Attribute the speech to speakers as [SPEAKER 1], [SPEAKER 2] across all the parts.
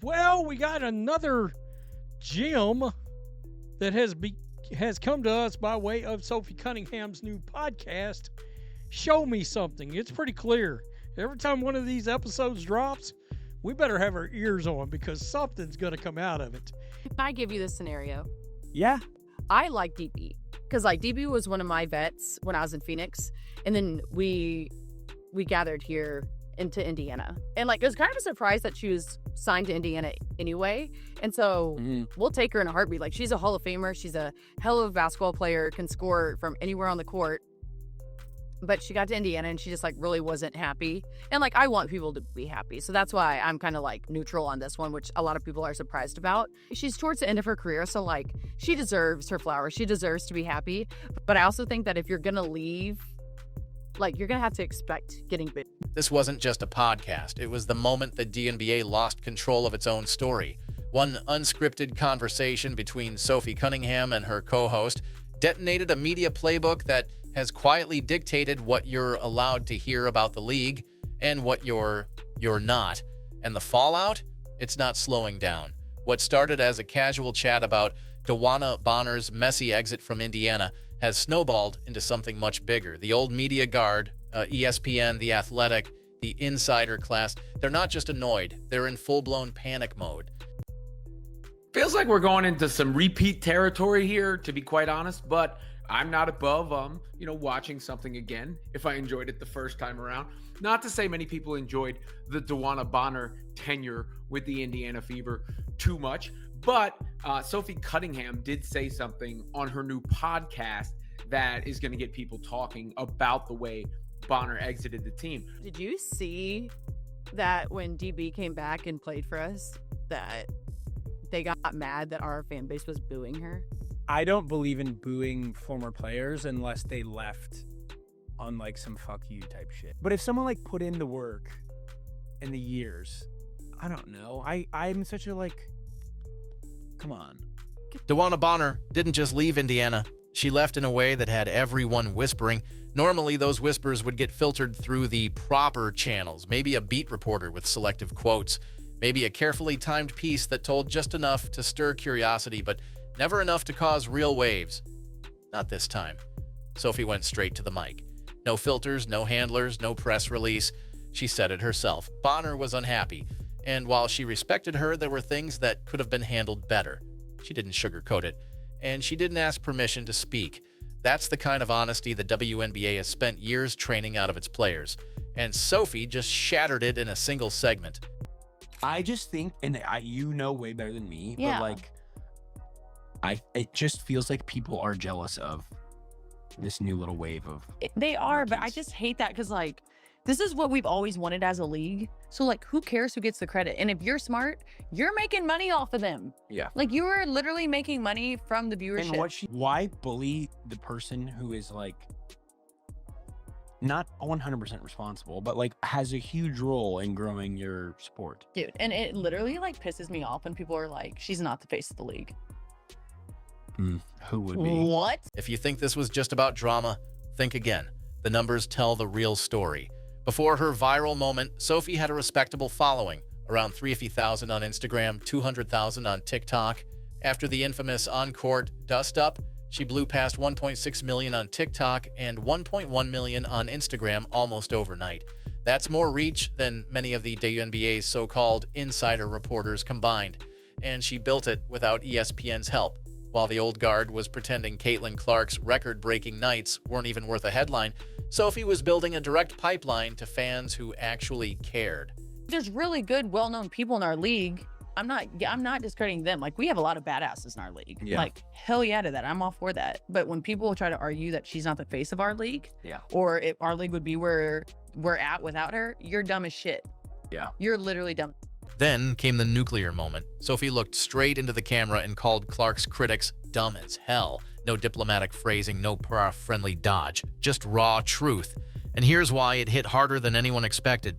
[SPEAKER 1] Well, we got another gem that has come to us by way of Sophie Cunningham's new podcast, Show Me Something. It's pretty clear. Every time one of these episodes drops, we better have our ears on because something's going to come out of it.
[SPEAKER 2] Can I give you this scenario?
[SPEAKER 3] Yeah.
[SPEAKER 2] I like DB because DB was one of my vets when I was in Phoenix, and then we gathered here into Indiana, and it was kind of a surprise that she was signed to Indiana anyway, and so we'll take her in a heartbeat. She's a Hall of Famer, she's a hell of a basketball player, can score from anywhere on the court, but she got to Indiana and she just really wasn't happy, and I want people to be happy, so that's why I'm kind of neutral on this one, which a lot of people are surprised about. She's towards the end of her career, so she deserves her flowers, she deserves to be happy, but I also think that if you're gonna leave, you're gonna have to expect getting bit.
[SPEAKER 4] This wasn't just a podcast. It was the moment the WNBA lost control of its own story. One unscripted conversation between Sophie Cunningham and her co-host detonated a media playbook that has quietly dictated what you're allowed to hear about the league and what you're not. And the fallout? It's not slowing down. What started as a casual chat about DeWanna Bonner's messy exit from Indiana has snowballed into something much bigger. The old media guard, ESPN, The Athletic, the insider class, they're not just annoyed, they're in full-blown panic mode.
[SPEAKER 3] Feels like we're going into some repeat territory here, to be quite honest, but I'm not above, watching something again if I enjoyed it the first time around. Not to say many people enjoyed the DeWanna Bonner tenure with the Indiana Fever too much, but Sophie Cunningham did say something on her new podcast that is going to get people talking about the way Bonner exited the team.
[SPEAKER 2] Did you see that when DB came back and played for us, that they got mad that our fan base was booing her?
[SPEAKER 5] I don't believe in booing former players unless they left on some fuck you type shit. But if someone put in the work in the years, I don't know. I'm such a come on.
[SPEAKER 4] DeWanna Bonner didn't just leave Indiana. She left in a way that had everyone whispering. Normally, those whispers would get filtered through the proper channels, maybe a beat reporter with selective quotes, maybe a carefully timed piece that told just enough to stir curiosity, but never enough to cause real waves. Not this time. Sophie went straight to the mic. No filters, no handlers, no press release. She said it herself. Bonner was unhappy, and while she respected her, there were things that could have been handled better. She didn't sugarcoat it, and she didn't ask permission to speak. That's the kind of honesty the WNBA has spent years training out of its players, and Sophie just shattered it in a single segment.
[SPEAKER 5] I just think, and you know way better than me, but it just feels like people are jealous of this new little wave of
[SPEAKER 2] They are,
[SPEAKER 5] rookies.
[SPEAKER 2] but I just hate that because this is what we've always wanted as a league. So who cares who gets the credit? And if you're smart, you're making money off of them.
[SPEAKER 5] Yeah.
[SPEAKER 2] You are literally making money from the viewership.
[SPEAKER 5] And why bully the person who is not 100% responsible, but has a huge role in growing your sport?
[SPEAKER 2] Dude, and it literally pisses me off when people are she's not the face of the league.
[SPEAKER 5] Who would be?
[SPEAKER 2] What?
[SPEAKER 4] If you think this was just about drama, think again. The numbers tell the real story. Before her viral moment, Sophie had a respectable following, around 350,000 on Instagram, 200,000 on TikTok. After the infamous on-court dust-up, she blew past 1.6 million on TikTok and 1.1 million on Instagram almost overnight. That's more reach than many of the WNBA's so-called insider reporters combined, and she built it without ESPN's help. While the old guard was pretending Caitlin Clark's record-breaking nights weren't even worth a headline, Sophie was building a direct pipeline to fans who actually cared.
[SPEAKER 2] There's really good, well-known people in our league. I'm not discrediting them. We have a lot of badasses in our league.
[SPEAKER 5] Yeah.
[SPEAKER 2] Hell yeah to that. I'm all for that. But when people try to argue that she's not the face of our league,
[SPEAKER 5] Yeah.
[SPEAKER 2] or if our league would be where we're at without her, you're dumb as shit.
[SPEAKER 5] Yeah.
[SPEAKER 2] You're literally dumb.
[SPEAKER 4] Then came the nuclear moment. Sophie looked straight into the camera and called Clark's critics dumb as hell. No diplomatic phrasing, no friendly dodge, just raw truth. And here's why it hit harder than anyone expected,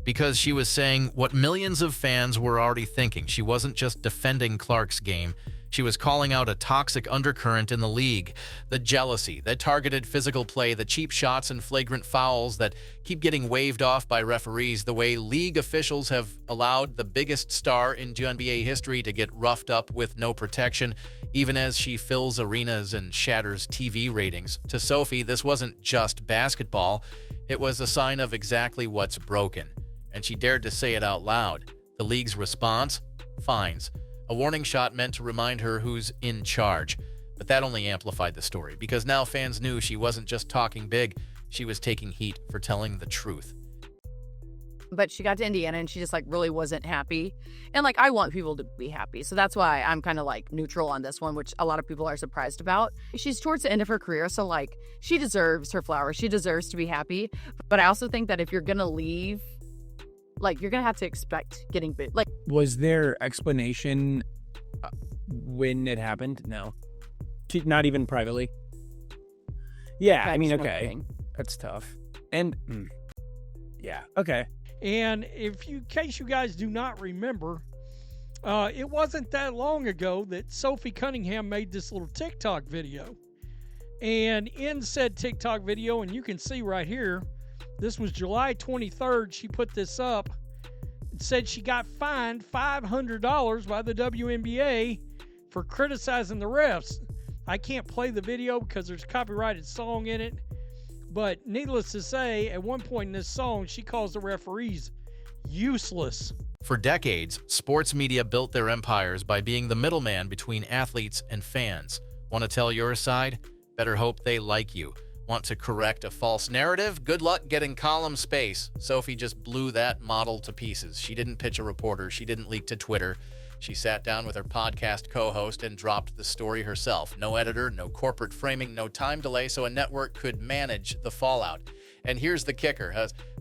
[SPEAKER 4] because she was saying what millions of fans were already thinking. She wasn't just defending Clark's game, She was calling out a toxic undercurrent in the league, the jealousy, the targeted physical play, the cheap shots and flagrant fouls that keep getting waved off by referees, the way league officials have allowed the biggest star in WNBA history to get roughed up with no protection, even as she fills arenas and shatters TV ratings. To Sophie, this wasn't just basketball. It was a sign of exactly what's broken. And she dared to say it out loud. The league's response? Fines. A warning shot meant to remind her who's in charge. But that only amplified the story, because now fans knew she wasn't just talking big, she was taking heat for telling the truth.
[SPEAKER 2] But she got to Indiana and she just like really wasn't happy. And like I want people to be happy. So that's why I'm kind of like neutral on this one, which a lot of people are surprised about. She's towards the end of her career, so like she deserves her flowers. She deserves to be happy. But I also think that if you're gonna leave, like you're gonna have to expect getting booed. Like,
[SPEAKER 5] Was there explanation when it happened? No. Not even privately? Yeah, I mean, okay.
[SPEAKER 2] thing.
[SPEAKER 5] That's tough. And, yeah, okay.
[SPEAKER 1] And in case you guys do not remember, it wasn't that long ago that Sophie Cunningham made this little TikTok video. And in said TikTok video, and you can see right here, this was July 23rd, she put this up and said she got fined $500 by the WNBA for criticizing the refs. I can't play the video because there's a copyrighted song in it. But needless to say, at one point in this song, she calls the referees useless.
[SPEAKER 4] For decades, sports media built their empires by being the middleman between athletes and fans. Want to tell your side? Better hope they like you. Want to correct a false narrative? Good luck getting column space. Sophie just blew that model to pieces. She didn't pitch a reporter. She didn't leak to Twitter. She sat down with her podcast co-host and dropped the story herself. No editor, no corporate framing, no time delay, so a network could manage the fallout. And here's the kicker.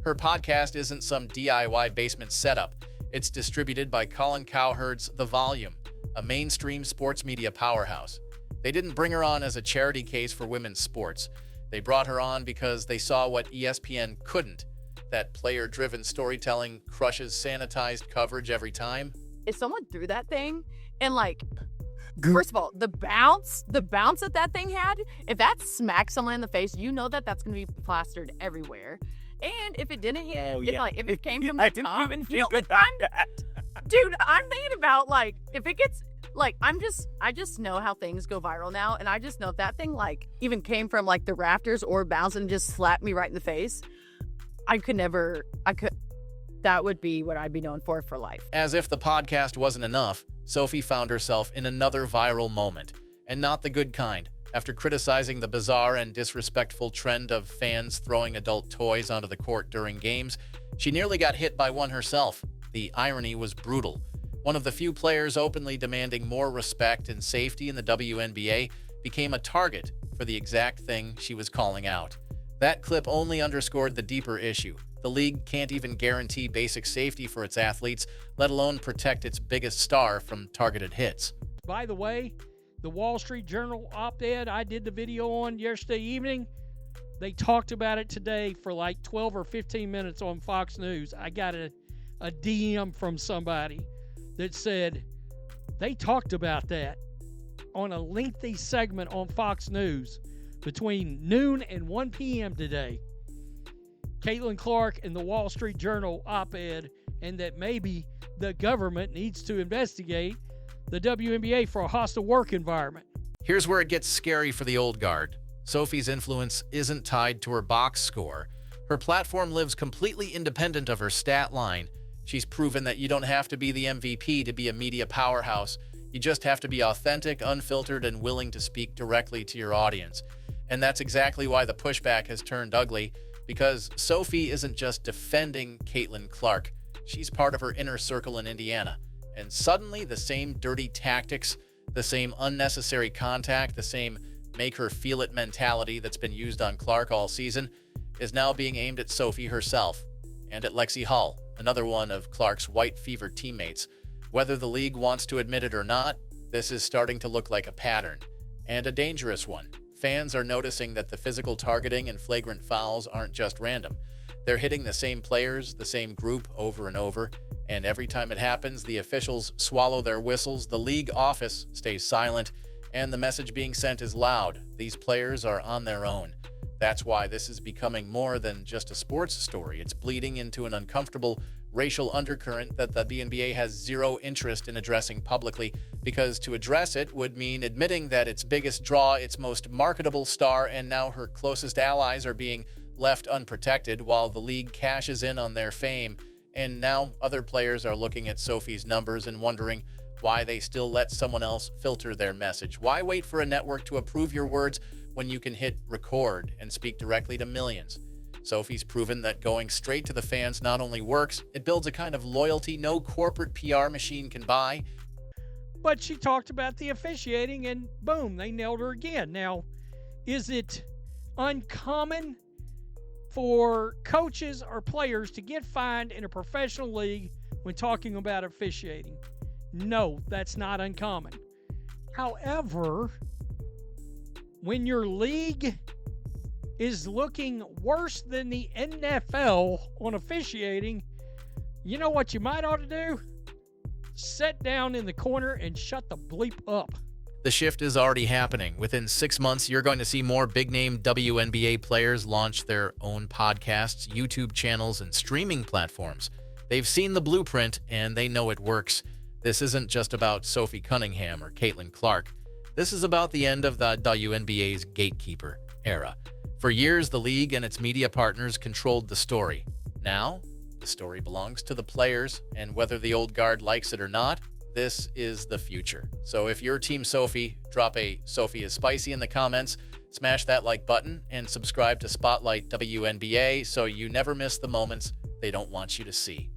[SPEAKER 4] Her podcast isn't some DIY basement setup. It's distributed by Colin Cowherd's The Volume, a mainstream sports media powerhouse. They didn't bring her on as a charity case for women's sports. They brought her on because they saw what ESPN couldn't. That player-driven storytelling crushes sanitized coverage every time.
[SPEAKER 2] If someone threw that thing and like, first of all, the bounce that thing had, if that smacks someone in the face, you know that that's going to be plastered everywhere. And if it didn't hit, if it came from the top, I didn't even feel good about that. Dude, I'm thinking about like, if it gets, like, I just know how things go viral now. And I just know if that thing like even came from like the rafters or bounced and just slapped me right in the face, that would be what I'd be known for life.
[SPEAKER 4] As if the podcast wasn't enough, Sophie found herself in another viral moment, and not the good kind. After criticizing the bizarre and disrespectful trend of fans throwing adult toys onto the court during games, she nearly got hit by one herself. The irony was brutal. One of the few players openly demanding more respect and safety in the WNBA became a target for the exact thing she was calling out. That clip only underscored the deeper issue. The league can't even guarantee basic safety for its athletes, let alone protect its biggest star from targeted hits.
[SPEAKER 1] By the way, the Wall Street Journal op-ed I did the video on yesterday evening, they talked about it today for like 12 or 15 minutes on Fox News. I got a DM from somebody that said they talked about that on a lengthy segment on Fox News between noon and 1 p.m. today. Caitlin Clark in the Wall Street Journal op-ed, and that maybe the government needs to investigate the WNBA for a hostile work environment.
[SPEAKER 4] Here's where it gets scary for the old guard. Sophie's influence isn't tied to her box score. Her platform lives completely independent of her stat line. She's proven that you don't have to be the MVP to be a media powerhouse. You just have to be authentic, unfiltered, and willing to speak directly to your audience. And that's exactly why the pushback has turned ugly. Because Sophie isn't just defending Caitlin Clark, she's part of her inner circle in Indiana. And suddenly the same dirty tactics, the same unnecessary contact, the same make her feel it mentality that's been used on Clark all season is now being aimed at Sophie herself and at Lexi Hull, another one of Clark's white fever teammates. Whether the league wants to admit it or not, this is starting to look like a pattern, and a dangerous one. Fans are noticing that the physical targeting and flagrant fouls aren't just random. They're hitting the same players, the same group over and over, And every time it happens, the officials swallow their whistles, the league office stays silent, and the message being sent is loud. These players are on their own. That's why this is becoming more than just a sports story. It's bleeding into an uncomfortable racial undercurrent that the WNBA has zero interest in addressing publicly, because to address it would mean admitting that its biggest draw, its most marketable star, and now her closest allies are being left unprotected while the league cashes in on their fame. And now other players are looking at Sophie's numbers and wondering why they still let someone else filter their message. Why wait for a network to approve your words when you can hit record and speak directly to millions? Sophie's proven that going straight to the fans not only works, it builds a kind of loyalty no corporate PR machine can buy.
[SPEAKER 1] But she talked about the officiating, and boom, they nailed her again. Now, is it uncommon for coaches or players to get fined in a professional league when talking about officiating? No, that's not uncommon. However, when your league is looking worse than the NFL on officiating, you know what you might ought to do? Sit down in the corner and shut the bleep up.
[SPEAKER 4] The shift is already happening. Within 6 months, you're going to see more big-name WNBA players launch their own podcasts, YouTube channels, and streaming platforms. They've seen the blueprint, and they know it works. This isn't just about Sophie Cunningham or Caitlin Clark. This is about the end of the WNBA's gatekeeper era. For years, the league and its media partners controlled the story. Now, the story belongs to the players, and whether the old guard likes it or not, this is the future. So if you're Team Sophie, drop a Sophie is spicy in the comments, smash that like button, and subscribe to Spotlight WNBA so you never miss the moments they don't want you to see.